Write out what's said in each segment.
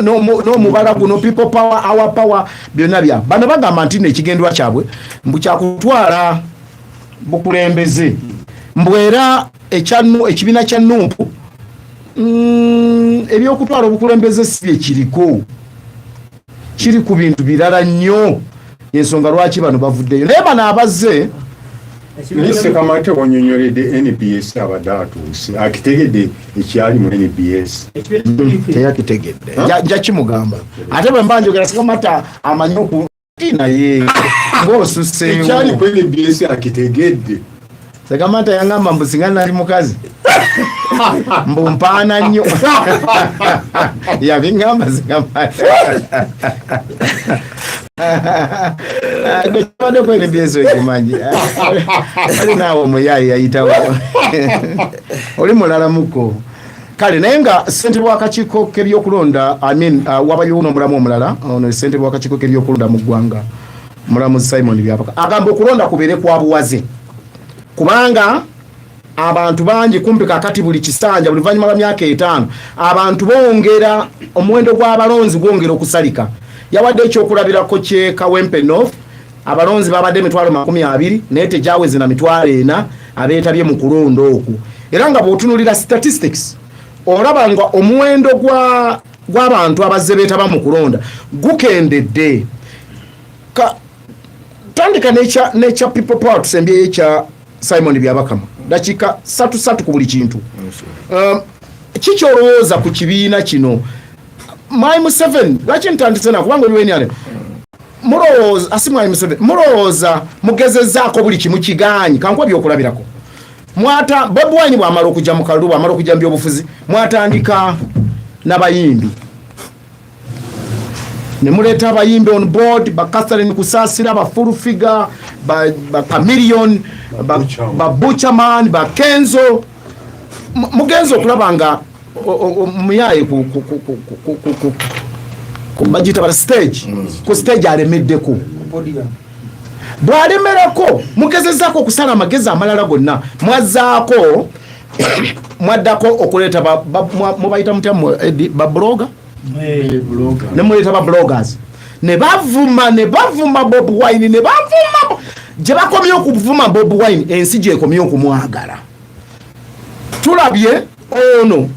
no mubala guno people power our power byonna bya bano bagamba nti nekigendwa kyabwe mbu kyakutwala bukulembeze mbwera ekyanu ekibina kya Nuupu ebyokutwala obukulembeze si ekiriko kiri ku bintu birala nnyo ensonga lwaki bano bavuddeyo naye bano abazze Nise kamate wanyonyoledde NBS abadatuuse akitegedde ekyali mu NBS teyakitegedde nja kimugamba ate bwe mba njogera Sekamata amanyi naye ng'osusseewo ekyali ku NBS akitegedde Sekamata yangamba mbu singa nali mukazi mbu mpaana nnyo yabingamba Sekamata Gwekibadde ku NBS okimanyi ali naawe omuyayi yayitawo oli mulalamuko kale naye nga ssentebe w'akakiiko k'ebyokulonda wabayo n'omulamu omulala ono ssentebe w'akakiiko k'ebyokulonda mu ggwanga mulamuzi Simon Byabaka agamba okulonda kubeere kwa buwaze kubanga abantu bangi kumpi kakati buli kisanja buli luvannyuma lwa myaka 5 abantu bongera omuwendo gw'abalonzi gwongera okusalika yawadde ekyokulabirako kye Kawempe North abalonzi babadde 20,000 naye tejaweze na 4,000 abeetabye mu kulonda okwo era nga bw'otunulira statistics olaba nga omuwendo gw'abantu abazze beetaba mu kulonda gukendedde tandika n'ekya people power tusembyeyo ekya Simon Byabakama dakika 3 ku buli kintu kikyolowooza ku kibiina kino Mwai Museveni lwaki ntandise na kubanga oliweni ale mulowooza asimwayi Museveni mulowooza mugezezzaako buli kimu kiganyi kankuwa byokulabirako mwata Bobi Wine bw'amala okujja mu kalulu bw'amala okujja mu byobufuzi mwatandika n'abayimbi ne muleeta abayimbi on board ba Catherine Kusaasira ba Full Figure ba Chameleon ba Butcherman ba Kenzo mugenzo okulaba nga muyaye ku bagita ba stage ku stage alemeddeko bwalemerako mugezezzaako okusala amagezi amalala gonna mwazaako mwaddako okuleeta mubayita mutya ba blogger ne muleeta ba bloggers ne bavuma Bob Wine ne bavuma gye bakomye okuvuma Bob Wine ensi gyekomye okumwagala tulabye ono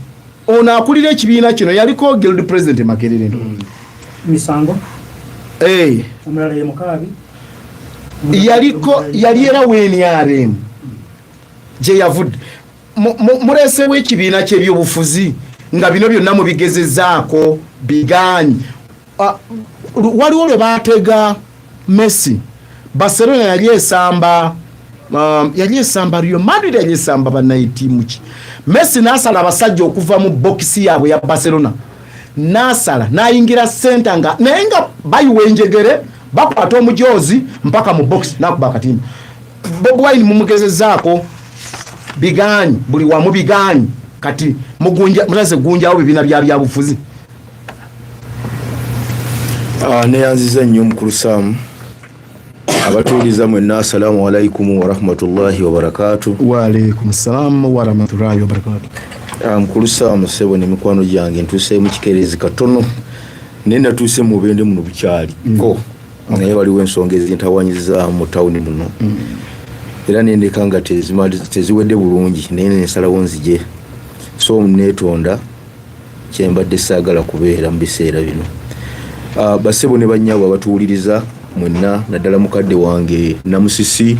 akulira ekibiina kino yaliko guild president Makerere misango omulala ye Mukabi yali era wenyaremu gye yavudde muleesewo ekibiina ky'ebyobufuzi nga bino byonna mubigezezzaako biganyi waliwo lwe baatega Messi Barcelona yali esamba Real Madrid yali esamba banayitiimu ki Messi n'asala abasajja okuva mu bokisi yaabwe ya Barcelona n'asala n'ayingira senta naye nga bayiwa enjegere bakwata omujoozi mpaka mu box n'akuba akatimba Bobi Wine mumugezezzaako biganyi buli wamu biganyi kati mulaze gunjawo bibiina byabufuzi neyanziza nnyo omukulu Sam abatuuliza mwenna assalamu alaikum wa rahmatullahi wa barakatuh. Wa alaikum assalam wa rahmatullahi wa barakatuh. Mukulu Sam sebo ne mikwano gyange ntuse mu kikerezi katono nenda tuse mu bende muno bukyali ko naye waliwo ensonga ezintawanyiza mu tawuni muno era nendeka nga teziwedde bulungi naye nsalawo nzije so netonda kyembadde saagala kubeera mu biseera bino basebo ne bannyabo abatuuliriza mwenna naddala mukadde wange namusisi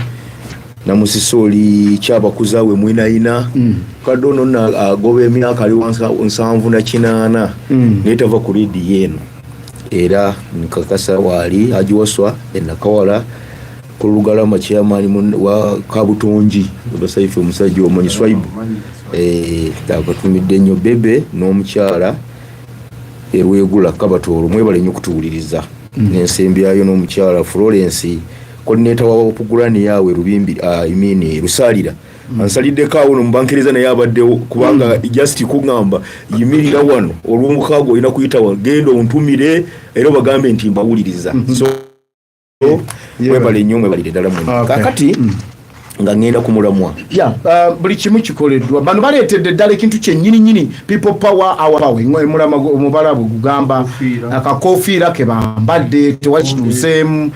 oli kyabakuzaawe mwinayina kadde ono agoba emyaka ali 78 naye tava ku leediyo eno era nkakasa waali agiwaswa enakawala ku Lugalama chairman wa Kabutongi basaifu omusajja omanyi Swaibu akatumidde nnyo bebe n'omukyala erwegula Kabatooro mwebale nnyo kutuwuliriza n'ensembyayo n'omukyala Florence coordinator wa Pugulani yawe Rubimbi Rusalira ansaliddeko awo nomubankiriza naye abaddewo kubanga just kugamba yimirira wano olw'omukago olina kuyita genda ontumire era bagambe nti mbawuliriza so mwebale nnyo mwebalire ddala muno kakati nga ngenda kumulamwa buli kimu kikoleddwa bano baleetedde eddala ekintu kyennyininyini people power our power omulama omubala bwe gugamba akakofiira ke bambadde tewakituuseemu